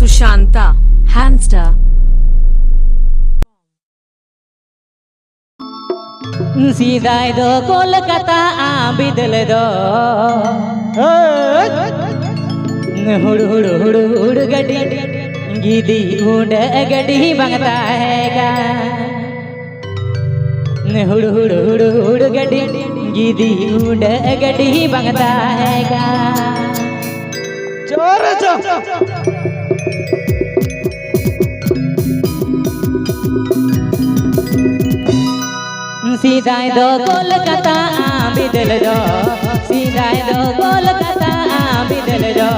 Sushanta, Hamster. सीधा दो कोलकाता बिदल दो हुड़ हुड़ हुड़ हुड़ गड्डी गीदी उड़ गड्डी बंगता हैगा हुड़ हुड़ हुड़ हुड़ गड्डी गीदी उड़ गड्डी बंगता हैगा चोर चो सीधा दो कोलकाता बिदल दो सीधा दो कोलकाता बिदल दो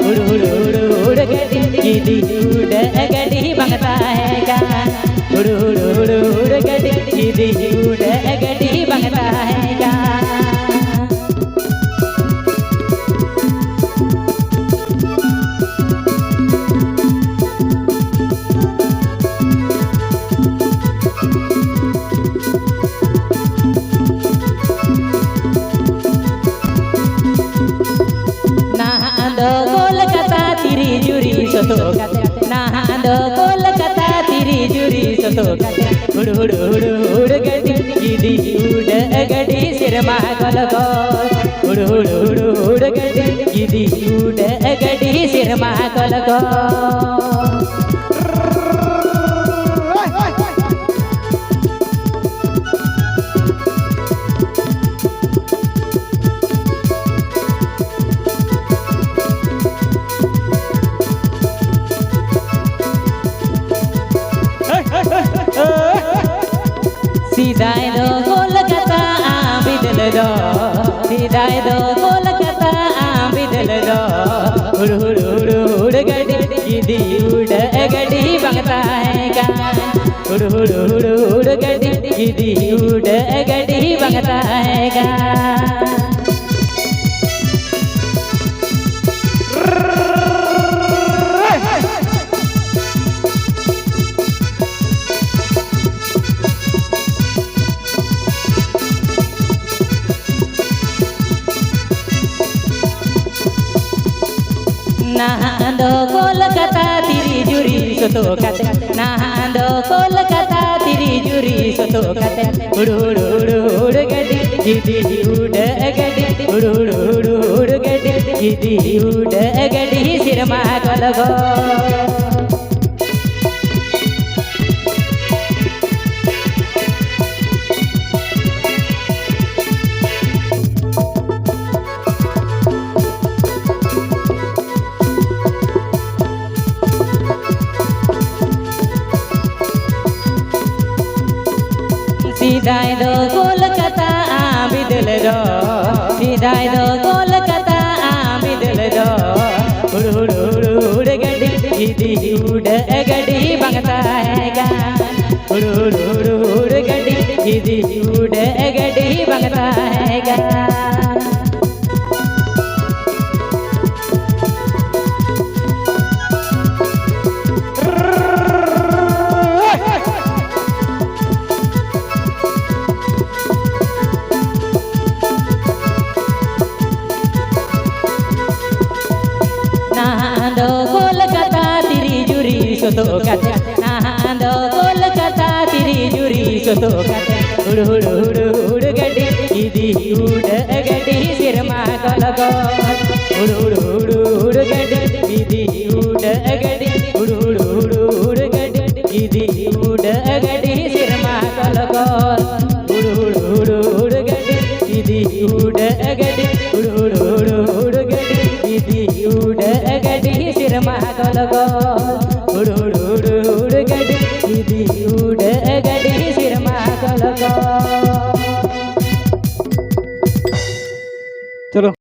उड़ उड़ उड़ उड़ गड्डी गीदी उड़ गड्डी बंगता हैगा उड़ उड़ उड़ उड़ गड्डी गीदी उड़ गड्डी बंगता हैगा कोलकाता तिरी जुरी सतो नांदो कोलकाता तिरी जुरी सतो उड़ उड़ उड़ उड़ गड्डी गीदी उड़ गड्डी सिरमा गलगो उड़ उड़ उड़ उड़ गड्डी गीदी उड़ गड्डी सिरमा गलगो सीधा दो कोलकाता बिदल दो सीधा दो कोलकाता बिदल दो उड़ उड़ उड़ उड़ गड्डी गीदी उड़ गड्डी बंगता हैगा उड़ उड़ उड़ उड़ गड्डी गीदी उड़ गड्डी बंगता हैगा नांदो कोलकाता तिरी जुरी सतो काते नांदो कोलकाता तिरी जुरी सतो काते उड़ उड़ उड़ उड़ गड्डी गीदी उड़ गड्डी उड़ उड़ उड़ उड़ गड्डी गीदी उड़ गड्डी सिरमा गलगो सीधा दो कोलकाता बिदल दो सीधा दो कोलकाता बिदल दो उड़ उड़ उड़ उड़ गड्डी गीदी उड़ गड्डी बंगता हैगा उड़ उड़ उड़ उड़ गड्डी गीदी उड़ गड्डी बंगता हैगा नांदो कोलकाता तिरी जुरी सतो काते नांदो कोलकाता तिरी जुरी सतो काते उड़ उड़ उड़ उड़ गड्डी गीदी उड़ गड्डी सिरमा गलगो उड़ उड़ उड़ उड़ गड्डी गीदी उड़ गड्डी उड़ उड़ उड़ उड़ गड्डी गीदी उड़ गड्डी सिरमा गलगो उड़ उड़ उड़ उड़ गड्डी गीदी उड़ गड्डी उड़ उड़ उड़ उड़ गड्डी गीदी उड़ गड्डी सिरमा गलगो उड़ उड़ उड़ उड़ गड्डी गीदी उड़ गड्डी सिरमा गलगो। चलो।